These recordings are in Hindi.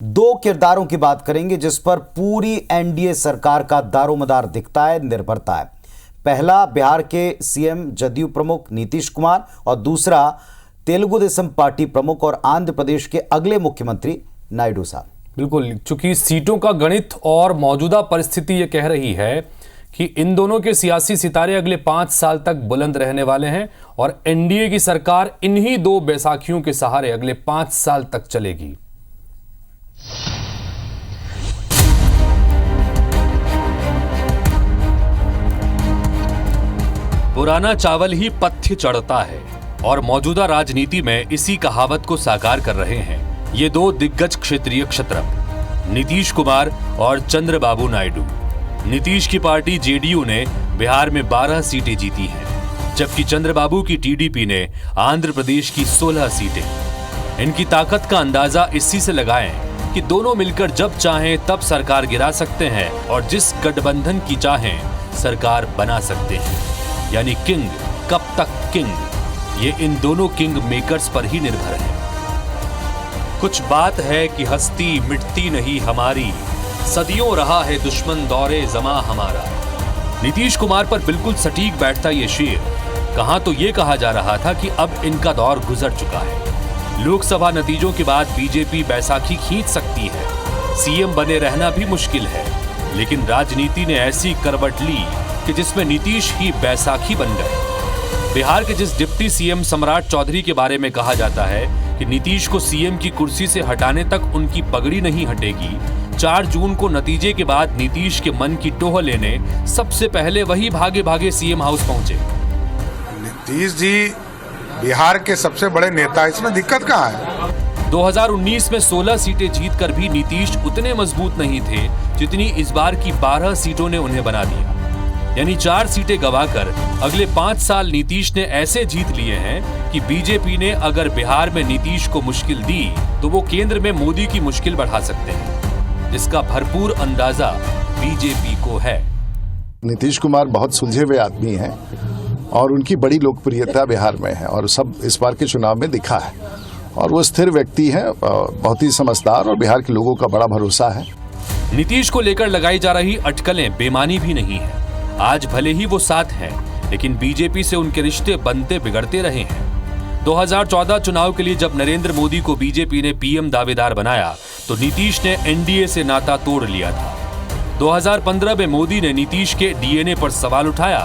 दो किरदारों की बात करेंगे जिस पर पूरी एनडीए सरकार का दारोमदार दिखता है, निर्भरता है। पहला बिहार के सीएम जदयू प्रमुख नीतीश कुमार और दूसरा तेलुगु देशम पार्टी प्रमुख और आंध्र प्रदेश के अगले मुख्यमंत्री नायडू साहब। बिल्कुल, चूंकि सीटों का गणित और मौजूदा परिस्थिति ये कह रही है कि इन दोनों के सियासी सितारे अगले 5 साल तक बुलंद रहने वाले हैं और एनडीए की सरकार इन्हीं दो बैसाखियों के सहारे अगले 5 साल तक चलेगी। पुराना चावल ही पथ्य चढ़ता है और मौजूदा राजनीति में इसी कहावत को साकार कर रहे हैं ये दो दिग्गज क्षेत्रीय क्षत्रप नीतीश कुमार और चंद्रबाबू नायडू। नीतीश की पार्टी जेडीयू ने बिहार में 12 सीटें जीती हैं, जबकि चंद्रबाबू की टीडीपी ने आंध्र प्रदेश की 16 सीटें। इनकी ताकत का अंदाजा इसी से लगाएं कि दोनों मिलकर जब चाहें तब सरकार गिरा सकते हैं और जिस गठबंधन की चाहें सरकार बना सकते हैं। यानी किंग कब तक किंग, ये इन दोनों किंग मेकर्स पर ही निर्भर है। कुछ बात है कि हस्ती मिटती नहीं हमारी, सदियों रहा है दुश्मन दौरे जमा हमारा। नीतीश कुमार पर बिल्कुल सटीक बैठता ये शेर। कहां तो ये कहा जा रहा था कि अब इनका दौर गुजर चुका है, लोकसभा नतीजों के बाद बीजेपी बैसाखी खींच सकती है, सीएम बने रहना भी मुश्किल है। लेकिन राजनीति ने ऐसी करवट ली कि जिसमें नीतीश ही बैसाखी बन गए। बिहार के जिस डिप्टी सीएम सम्राट चौधरी के बारे में कहा जाता है कि नीतीश को सीएम की कुर्सी से हटाने तक उनकी पगड़ी नहीं हटेगी, 4 जून को नतीजे के बाद नीतीश के मन की टोह लेने सबसे पहले वही भागे भागे सीएम हाउस पहुंचे। नीतीश जी बिहार के सबसे बड़े नेता, इसमें दिक्कत कहाँ है? 2019 में 16 सीटें जीतकर भी नीतीश उतने मजबूत नहीं थे जितनी इस बार की 12 सीटों ने उन्हें बना दिया। यानी 4 सीटें गवाकर अगले 5 साल नीतीश ने ऐसे जीत लिए हैं कि बीजेपी ने अगर बिहार में नीतीश को मुश्किल दी तो वो केंद्र में मोदी की मुश्किल बढ़ा सकते हैं, जिसका भरपूर अंदाजा बीजेपी को है। नीतीश कुमार बहुत सुलझे हुए आदमी हैं और उनकी बड़ी लोकप्रियता बिहार में है और सब इस बार के चुनाव में दिखा है और वो स्थिर व्यक्ति है, बहुत ही समझदार और बिहार के लोगों का बड़ा भरोसा है। नीतीश को लेकर लगाई जा रही अटकलें बेमानी भी नहीं है। आज भले ही वो साथ हैं, लेकिन बीजेपी से उनके रिश्ते बनते बिगड़ते रहे हैं। 2014 चुनाव के लिए जब नरेंद्र मोदी को बीजेपी ने पीएम दावेदार बनाया तो नीतीश ने एनडीए से नाता तोड़ लिया था। 2015 में मोदी ने नीतीश के डीएनए पर सवाल उठाया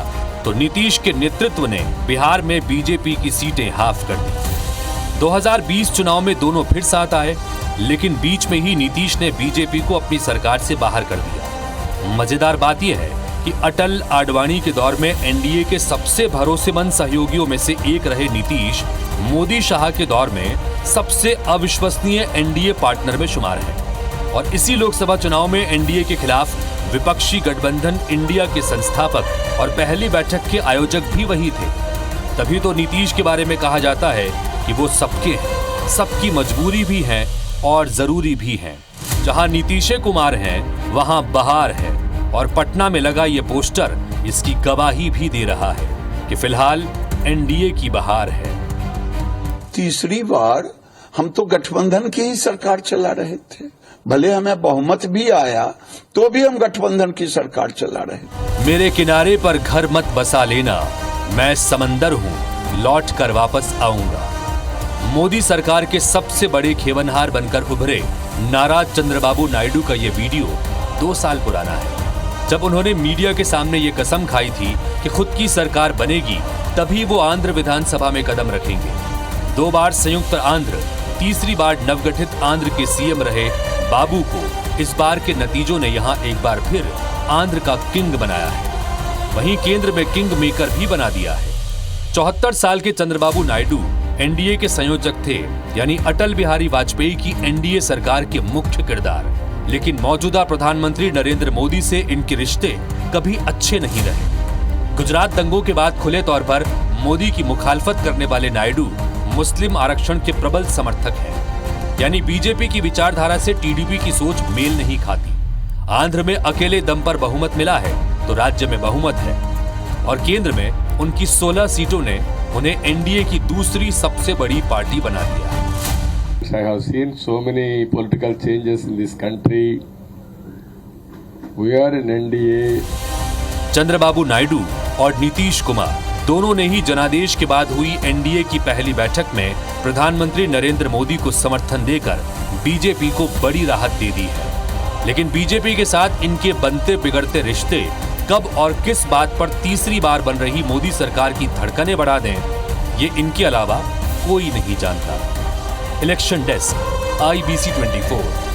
तो नीतीश के नेतृत्व ने बिहार में बीजेपी की सीटें हाफ कर दी। 2020 चुनाव में दोनों फिर साथ आए, लेकिन बीच में ही नीतीश ने बीजेपी को अपनी सरकार से बाहर कर दिया। मजेदार बात यह है कि अटल आडवाणी के दौर में एनडीए के सबसे भरोसेमंद सहयोगियों में से एक रहे नीतीश, मोदी शाह के दौर में सबसे अविश्वसनीय एनडीए पार्टनर में शुमार है। और इसी लोकसभा चुनाव में एनडीए के खिलाफ विपक्षी गठबंधन इंडिया के संस्थापक और पहली बैठक के आयोजक भी वही थे। तभी तो नीतीश के बारे में कहा जाता है कि वो सबके हैं, सबकी मजबूरी भी है और जरूरी भी है। जहां नीतीश कुमार हैं वहां बहार है और पटना में लगा ये पोस्टर इसकी गवाही भी दे रहा है कि फिलहाल एनडीए की बहार है। तीसरी बार हम तो गठबंधन की ही सरकार चला रहे थे, भले हमें बहुमत भी आया तो भी हम गठबंधन की सरकार चला रहे। मेरे किनारे पर घर मत बसा लेना, मैं समंदर हूं, लौट कर वापस आऊंगा। मोदी सरकार के सबसे बड़े खेवनहार बनकर उभरे नाराज चंद्रबाबू नायडू का ये वीडियो 2 साल पुराना है, जब उन्होंने मीडिया के सामने ये कसम खाई थी कि खुद की सरकार बनेगी तभी वो आंध्र विधानसभा में कदम रखेंगे। 2 बार संयुक्त आंध्र, तीसरी बार नवगठित आंध्र के सीएम रहे बाबू को इस बार के नतीजों ने यहां एक बार फिर आंध्र का किंग बनाया है, वहीं केंद्र में किंग मेकर भी बना दिया है। 74 साल के चंद्रबाबू नायडू एनडीए के संयोजक थे, यानी अटल बिहारी वाजपेयी की एनडीए सरकार के मुख्य किरदार। लेकिन मौजूदा प्रधानमंत्री नरेंद्र मोदी से इनके रिश्ते कभी अच्छे नहीं रहे। गुजरात दंगों के बाद खुले तौर पर मोदी की मुखालफत करने वाले नायडू मुस्लिम आरक्षण के प्रबल समर्थक हैं, यानी बीजेपी की विचारधारा से टीडीपी की सोच मेल नहीं खाती। आंध्र में अकेले दम पर बहुमत मिला है तो राज्य में बहुमत है और केंद्र में उनकी 16 सीटों ने उन्हें एनडीए की दूसरी सबसे बड़ी पार्टी बना दिया है। I have seen so many political changes in this country. We are in NDA. Chandrababu Naidu और नीतीश कुमार दोनों ने ही जनादेश के बाद हुई एनडीए की पहली बैठक में प्रधानमंत्री नरेंद्र मोदी को समर्थन देकर बीजेपी को बड़ी राहत दे दी है। लेकिन बीजेपी के साथ इनके बनते बिगड़ते रिश्ते कब और किस बात पर तीसरी बार बन रही मोदी सरकार की धड़कनें बढ़ा दें, ये इनके अलावा कोई नहीं जानता। Election desk, IBC 24।